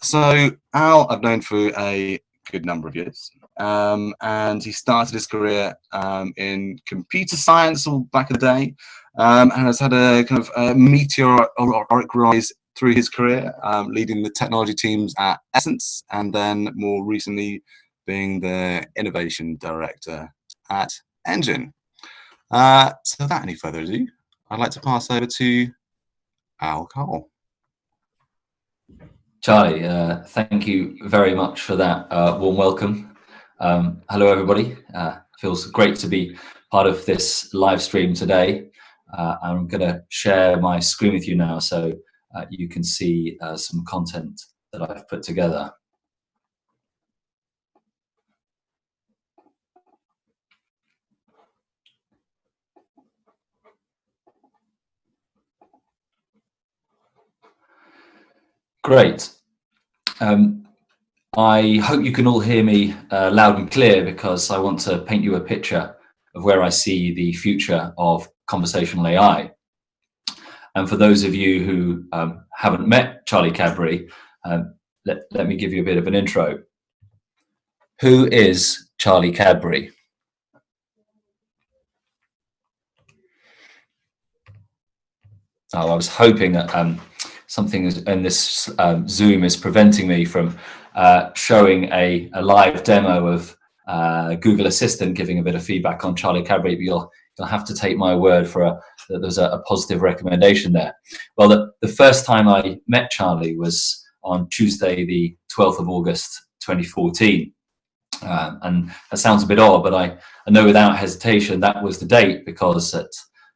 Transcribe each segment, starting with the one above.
So Al, I've known for a good number of years, and he started his career in computer science all back in the day, and has had a kind of meteoric rise through his career, leading the technology teams at Essence, and then more recently being the innovation director at Engine. So without any further ado, I'd like to pass over to Al Cole. Charlie, thank you very much for that warm welcome. Hello, everybody. Feels great to be part of this live stream today. I'm going to share my screen with you now so you can see some content that I've put together. Great. I hope you can all hear me loud and clear, because I want to paint you a picture of where I see the future of conversational AI. And for those of you who haven't met Charlie Cadbury, let me give you a bit of an intro. Who is Charlie Cadbury? Oh, I was hoping that something in this Zoom is preventing me from showing a live demo of Google Assistant giving a bit of feedback on Charlie Cadbury, but you'll have to take my word for that there's a positive recommendation there. Well, the first time I met Charlie was on Tuesday, the 12th of August, 2014. And that sounds a bit odd, but I know without hesitation that was the date, because at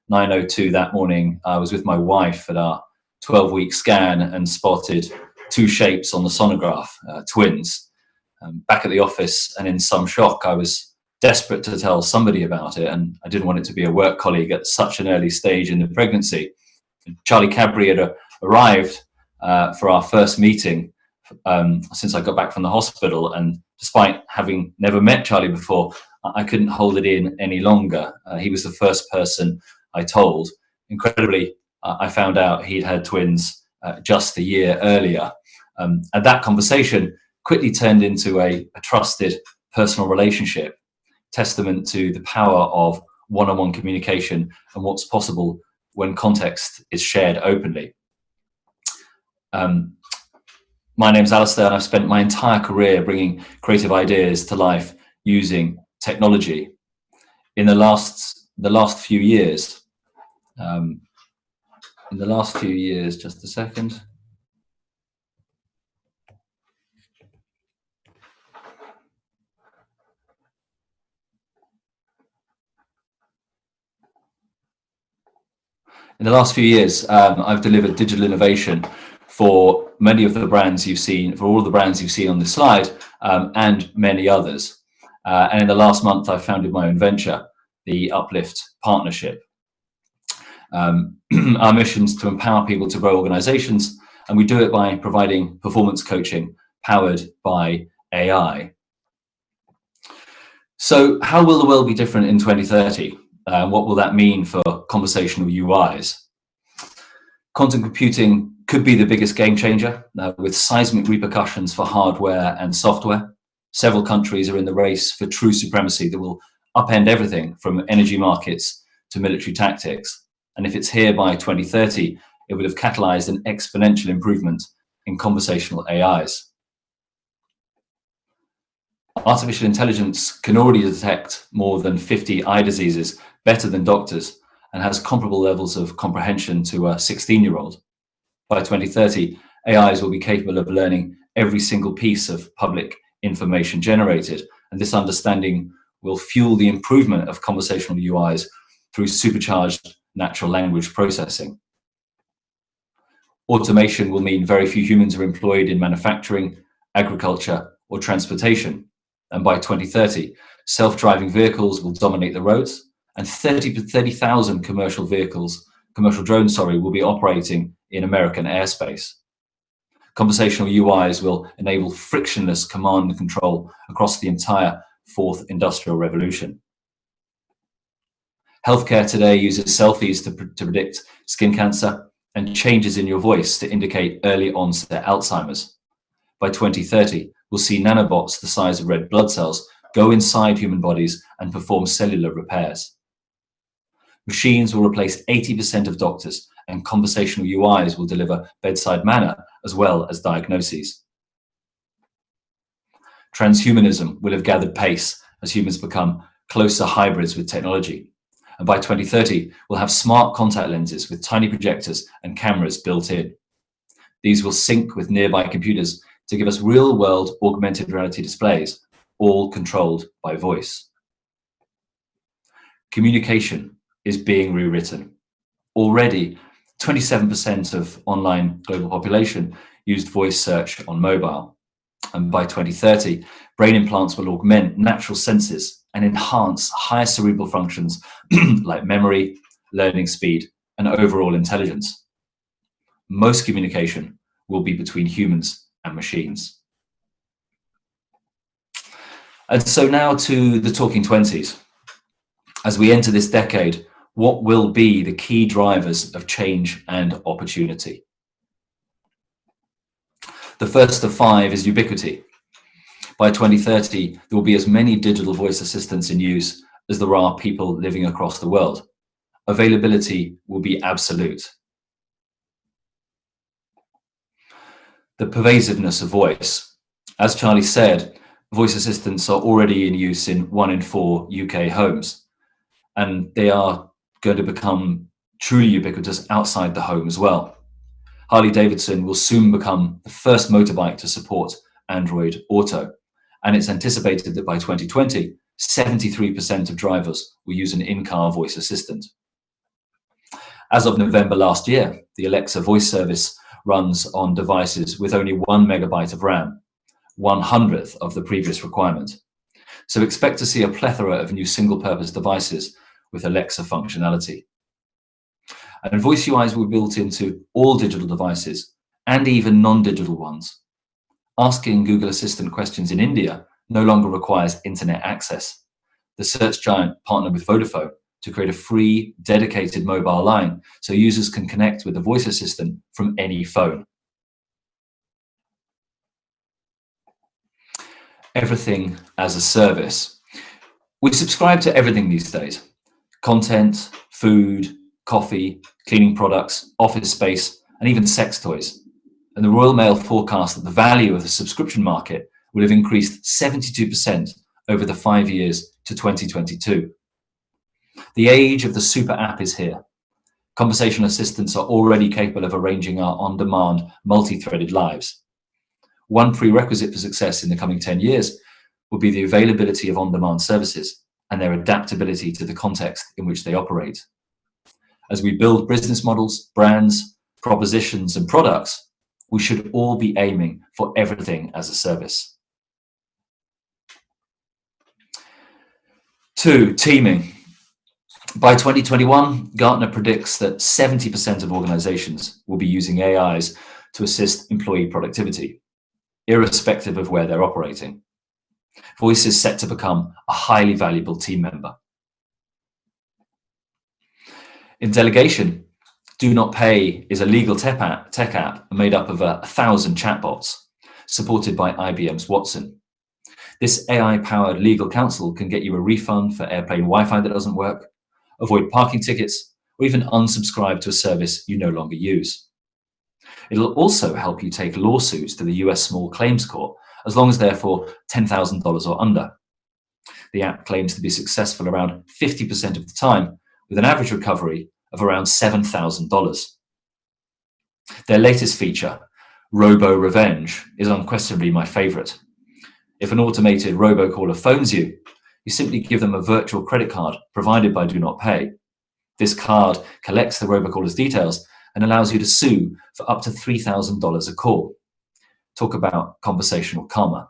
9:02 that morning, I was with my wife at our 12-week scan and spotted two shapes on the sonograph, twins. Back at the office, and in some shock, I was desperate to tell somebody about it, and I didn't want it to be a work colleague at such an early stage in the pregnancy. Charlie Cadbury had arrived for our first meeting since I got back from the hospital, and despite having never met Charlie before, I couldn't hold it in any longer. He was the first person I told. Incredibly, I found out he'd had twins just a year earlier. And that conversation quickly turned into a trusted personal relationship, testament to the power of one-on-one communication and what's possible when context is shared openly. My name's Alistair, and I've spent my entire career bringing creative ideas to life using technology. In the last few years, just a second. In the last few years, I've delivered digital innovation for many of the brands you've seen, for all of the brands you've seen on this slide, and many others. And in the last month, I founded my own venture, the Uplift Partnership. Our mission is to empower people to grow organizations, and we do it by providing performance coaching powered by AI. So how will the world be different in 2030? What will that mean for conversational UIs? Quantum computing could be the biggest game changer, with seismic repercussions for hardware and software. Several countries are in the race for true supremacy that will upend everything from energy markets to military tactics. And if it's here by 2030, it would have catalyzed an exponential improvement in conversational AIs. Artificial intelligence can already detect more than 50 eye diseases better than doctors, and has comparable levels of comprehension to a 16-year-old. By 2030, AIs will be capable of learning every single piece of public information generated, and this understanding will fuel the improvement of conversational UIs through supercharged natural language processing. Automation will mean very few humans are employed in manufacturing, agriculture, or transportation. And by 2030, self-driving vehicles will dominate the roads, and 30,000 commercial drones, will be operating in American airspace. Conversational UIs will enable frictionless command and control across the entire fourth industrial revolution. Healthcare today uses selfies to predict skin cancer and changes in your voice to indicate early onset Alzheimer's. by 2030, we'll see nanobots the size of red blood cells go inside human bodies and perform cellular repairs. Machines will replace 80% of doctors, and conversational UIs will deliver bedside manner as well as diagnoses. Transhumanism will have gathered pace as humans become closer hybrids with technology. And by 2030, we'll have smart contact lenses with tiny projectors and cameras built in. These will sync with nearby computers to give us real-world augmented reality displays, all controlled by voice. Communication is being rewritten. Already, 27% of online global population used voice search on mobile. And by 2030, brain implants will augment natural senses and enhance higher cerebral functions like memory, learning speed, and overall intelligence. Most communication will be between humans and machines. And so now to the talking 20s. As we enter this decade, what will be the key drivers of change and opportunity? The first of 5 is ubiquity. By 2030, there will be as many digital voice assistants in use as there are people living across the world. Availability will be absolute. The pervasiveness of voice. As Charlie said, voice assistants are already in use in 1 in 4 UK homes, and they are going to become truly ubiquitous outside the home as well. Harley-Davidson will soon become the first motorbike to support Android Auto, and it's anticipated that by 2020, 73% of drivers will use an in-car voice assistant. As of November last year, the Alexa voice service runs on devices with only 1 megabyte of RAM, 1/100th of the previous requirement. So expect to see a plethora of new single-purpose devices with Alexa functionality. And voice UIs will be built into all digital devices and even non-digital ones. Asking Google Assistant questions in India no longer requires internet access. The search giant partnered with Vodafone to create a free, dedicated mobile line so users can connect with the voice assistant from any phone. Everything as a service. We subscribe to everything these days. Content, food, coffee, cleaning products, office space, and even sex toys. And the Royal Mail forecast that the value of the subscription market will have increased 72% over the 5 years to 2022. The age of the super app is here. Conversational assistants are already capable of arranging our on-demand, multi-threaded lives. One prerequisite for success in the coming 10 years will be the availability of on-demand services and their adaptability to the context in which they operate. As we build business models, brands, propositions, and products, we should all be aiming for everything as a service. 2, teaming. By 2021, Gartner predicts that 70% of organizations will be using AIs to assist employee productivity, irrespective of where they're operating. Voice is set to become a highly valuable team member. In delegation, Do Not Pay is a legal tech app made up of 1,000 chatbots, supported by IBM's Watson. This AI-powered legal counsel can get you a refund for airplane Wi-Fi that doesn't work, avoid parking tickets, or even unsubscribe to a service you no longer use. It'll also help you take lawsuits to the US Small Claims Court, as long as they're for $10,000 or under. The app claims to be successful around 50% of the time, with an average recovery of around $7,000. Their latest feature, Robo Revenge, is unquestionably my favorite. If an automated robocaller phones you, you simply give them a virtual credit card provided by Do Not Pay. This card collects the robocaller's details and allows you to sue for up to $3,000 a call. Talk about conversational karma.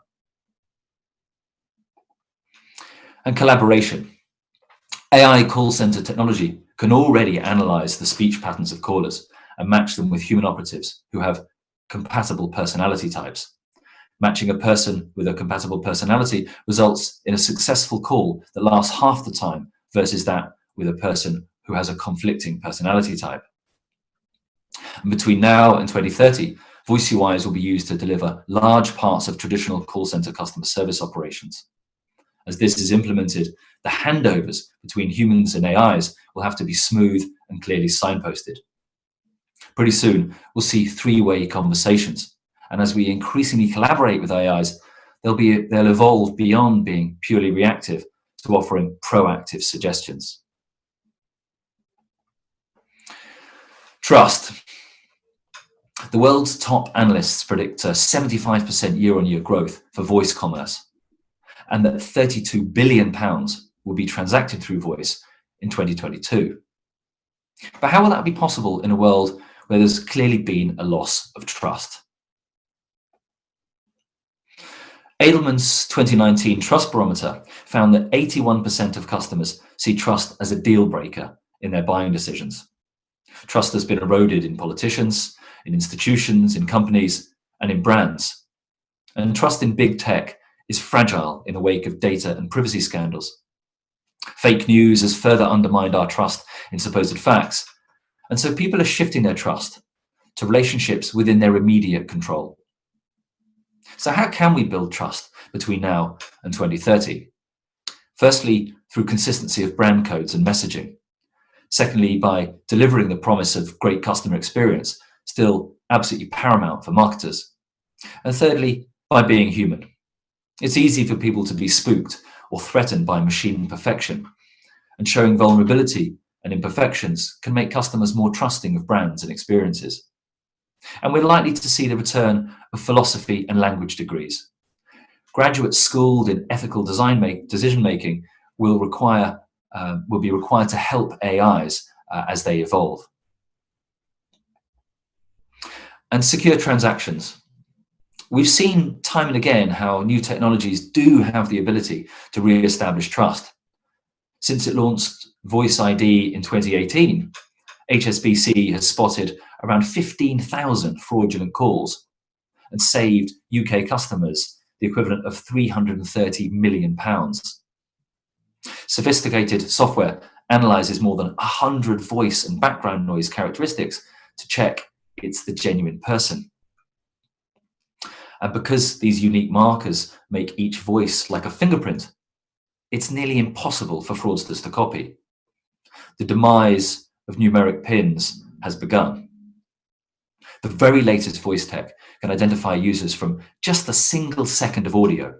And collaboration. AI call center technology can already analyze the speech patterns of callers and match them with human operatives who have compatible personality types. Matching a person with a compatible personality results in a successful call that lasts half the time versus that with a person who has a conflicting personality type. And between now and 2030, Voice UIs will be used to deliver large parts of traditional call center customer service operations. As this is implemented, the handovers between humans and AIs will have to be smooth and clearly signposted. Pretty soon, we'll see three-way conversations. And as we increasingly collaborate with AIs, they'll evolve beyond being purely reactive to offering proactive suggestions. Trust. The world's top analysts predict a 75% year-on-year growth for voice commerce, and that £32 billion will be transacted through voice in 2022. But how will that be possible in a world where there's clearly been a loss of trust? Edelman's 2019 Trust Barometer found that 81% of customers see trust as a deal breaker in their buying decisions. Trust has been eroded in politicians, in institutions, in companies, and in brands. And trust in big tech is fragile in the wake of data and privacy scandals. Fake news has further undermined our trust in supposed facts, and so people are shifting their trust to relationships within their immediate control. So how can we build trust between now and 2030? Firstly, through consistency of brand codes and messaging. Secondly, by delivering the promise of great customer experience, still absolutely paramount for marketers. And thirdly, by being human. It's easy for people to be spooked or threatened by machine perfection, and showing vulnerability and imperfections can make customers more trusting of brands and experiences. And we're likely to see the return of philosophy and language degrees. Graduates schooled in ethical decision-making will be required to help AIs as they evolve. And secure transactions. We've seen time and again how new technologies do have the ability to re-establish trust. Since it launched Voice ID in 2018, HSBC has spotted around 15,000 fraudulent calls and saved UK customers the equivalent of £330 million. Sophisticated software analyzes more than 100 voice and background noise characteristics to check it's the genuine person. And because these unique markers make each voice like a fingerprint, it's nearly impossible for fraudsters to copy. The demise of numeric pins has begun. The very latest voice tech can identify users from just a single second of audio,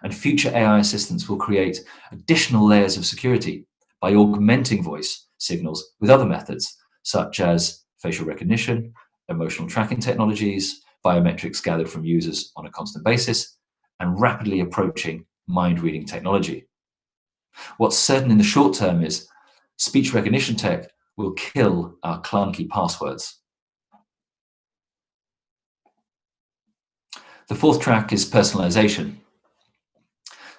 and future AI assistants will create additional layers of security by augmenting voice signals with other methods, such as facial recognition, emotional tracking technologies, biometrics gathered from users on a constant basis, and rapidly approaching mind-reading technology. What's certain in the short term is speech recognition tech will kill our clunky passwords. The fourth track is personalization.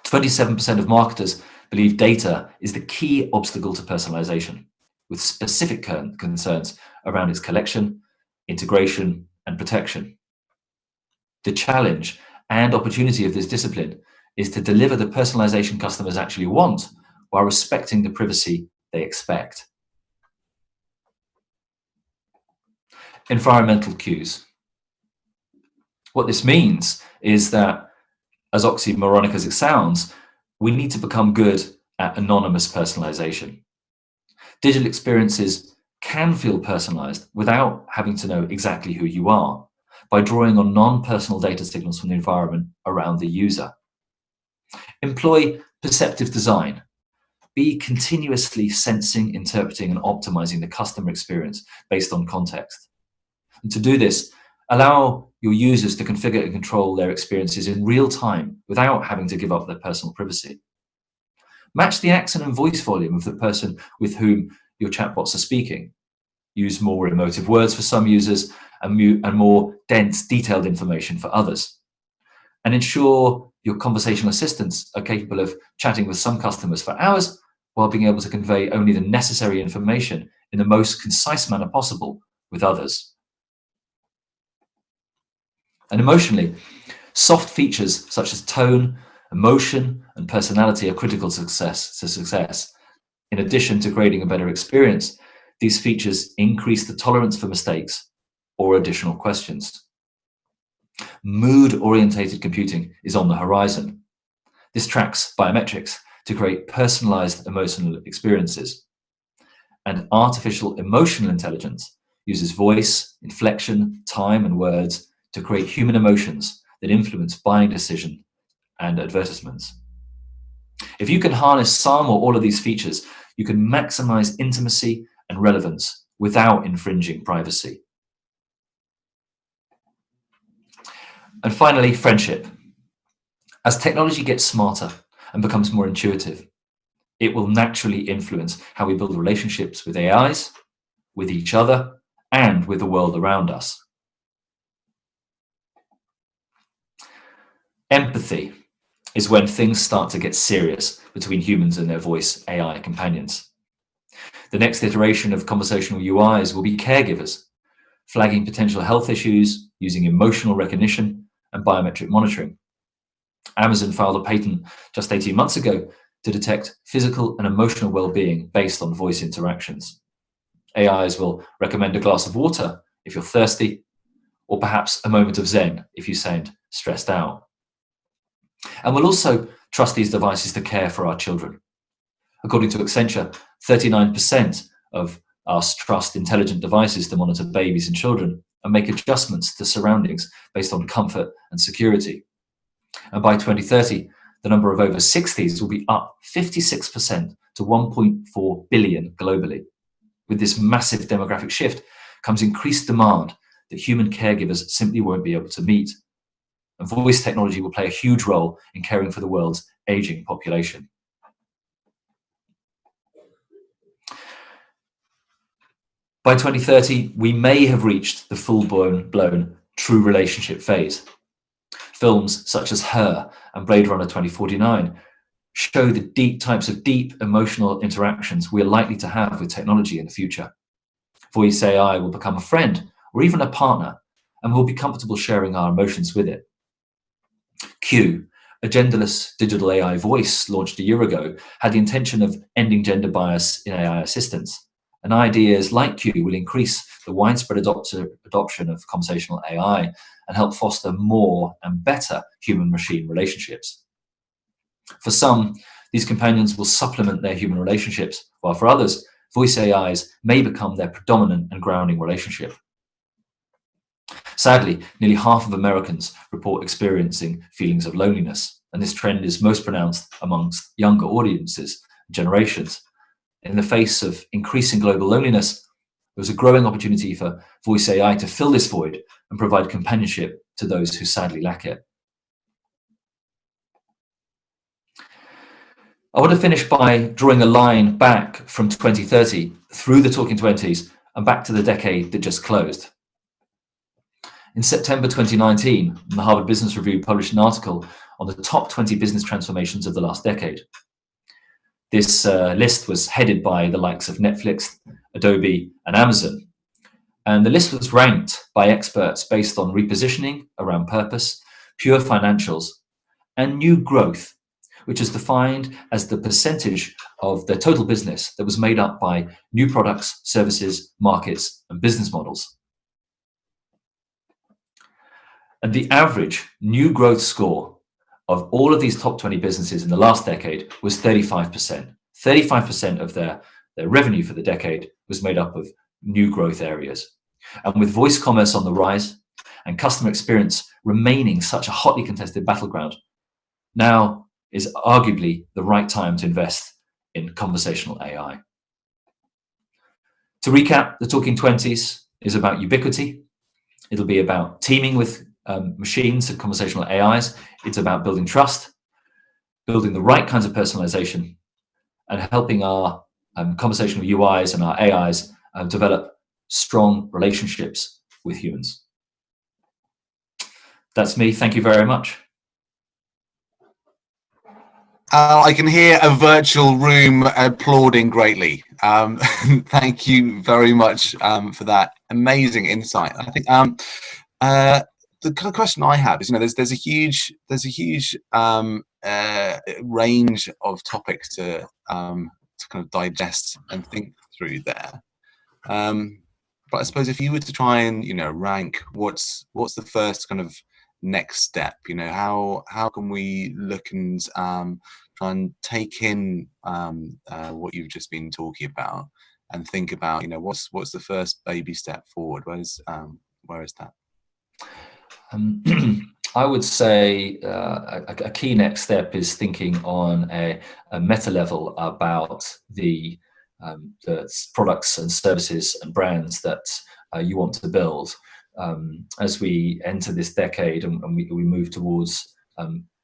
27% of marketers believe data is the key obstacle to personalization, with specific concerns around its collection, integration, and protection. The challenge and opportunity of this discipline is to deliver the personalization customers actually want while respecting the privacy they expect. Environmental cues. What this means is that, as oxymoronic as it sounds, we need to become good at anonymous personalization. Digital experiences can feel personalized without having to know exactly who you are, by drawing on non-personal data signals from the environment around the user. Employ perceptive design. Be continuously sensing, interpreting, and optimizing the customer experience based on context. And to do this, allow your users to configure and control their experiences in real time without having to give up their personal privacy. Match the accent and voice volume of the person with whom your chatbots are speaking. Use more emotive words for some users and more dense, detailed information for others. And ensure your conversational assistants are capable of chatting with some customers for hours while being able to convey only the necessary information in the most concise manner possible with others. And emotionally, soft features such as tone, emotion, and personality are critical to success. In addition to creating a better experience, these features increase the tolerance for mistakes or additional questions. Mood-orientated computing is on the horizon. This tracks biometrics to create personalized emotional experiences. And artificial emotional intelligence uses voice, inflection, time, and words to create human emotions that influence buying decisions and advertisements. If you can harness some or all of these features, you can maximize intimacy and relevance without infringing privacy. And finally, friendship. As technology gets smarter and becomes more intuitive, it will naturally influence how we build relationships with AIs, with each other, and with the world around us. Empathy is when things start to get serious between humans and their voice AI companions. The next iteration of conversational UIs will be caregivers, flagging potential health issues using emotional recognition and biometric monitoring. Amazon filed a patent just 18 months ago to detect physical and emotional well-being based on voice interactions. AIs will recommend a glass of water if you're thirsty, or perhaps a moment of Zen if you sound stressed out. And we'll also trust these devices to care for our children. According to Accenture, 39% of us trust intelligent devices to monitor babies and children and make adjustments to surroundings based on comfort and security. And by 2030, the number of over 60s will be up 56% to 1.4 billion globally. With this massive demographic shift comes increased demand that human caregivers simply won't be able to meet. And voice technology will play a huge role in caring for the world's aging population. By 2030, we may have reached the full-blown true relationship phase. Films such as Her and Blade Runner 2049 show the types of deep emotional interactions we're likely to have with technology in the future. Voice AI will become a friend or even a partner, and we'll be comfortable sharing our emotions with it. Q, a genderless digital AI voice launched a year ago, had the intention of ending gender bias in AI assistance. And ideas like Q will increase the widespread adoption of conversational AI and help foster more and better human-machine relationships. For some, these companions will supplement their human relationships, while for others, voice AIs may become their predominant and grounding relationship. Sadly, nearly half of Americans report experiencing feelings of loneliness, and this trend is most pronounced amongst younger audiences and generations. In the face of increasing global loneliness, there's a growing opportunity for voice AI to fill this void and provide companionship to those who sadly lack it. I want to finish by drawing a line back from 2030 through the Talking 20s and back to the decade that just closed. In September 2019, the Harvard Business Review published an article on the top 20 business transformations of the last decade. This list was headed by the likes of Netflix, Adobe, and Amazon. And the list was ranked by experts based on repositioning around purpose, pure financials, and new growth, which is defined as the percentage of the total business that was made up by new products, services, markets, and business models. And the average new growth score of all of these top 20 businesses in the last decade was 35%. 35% of their revenue for the decade was made up of new growth areas. And with voice commerce on the rise and customer experience remaining such a hotly contested battleground, now is arguably the right time to invest in conversational AI. To recap, the Talking 20s is about ubiquity. It'll be about teaming with machines and conversational AIs. It's about building trust, building the right kinds of personalization, and helping our conversational UIs and our AIs develop strong relationships with humans. That's me. Thank you very much. I can hear a virtual room applauding greatly. Thank you very much for that amazing insight. I think the kind of question I have is, there's a huge range of topics to kind of digest and think through there. But I suppose if you were to try and rank what's the first kind of next step? You know, how can we look and try and take in what you've just been talking about, and think about, you know, what's the first baby step forward? Where is that? I would say a key next step is thinking on a meta level about the products and services and brands that you want to build. As we enter this decade and we move towards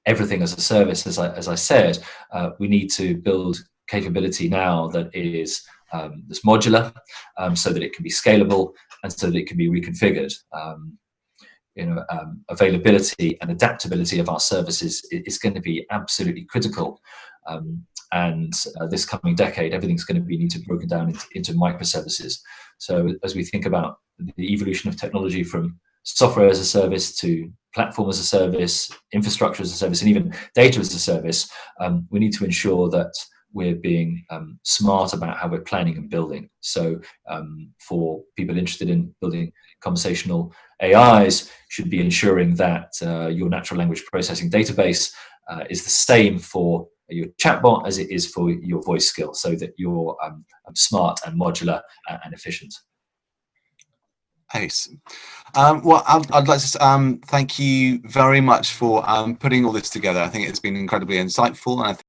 everything as a service, as I said, we need to build capability now that is that's modular, so that it can be scalable and so that it can be reconfigured. Availability and adaptability of our services is going to be absolutely critical. And this coming decade, everything's going to need to be broken down into microservices. So as we think about the evolution of technology from software as a service to platform as a service, infrastructure as a service, and even data as a service, we need to ensure that we're being smart about how we're planning and building. So for people interested in building conversational AIs, should be ensuring that your natural language processing database is the same for your chatbot as it is for your voice skill, so that you're smart and modular and efficient. Ace. Well, I'd like to thank you very much for putting all this together. I think it's been incredibly insightful, and I think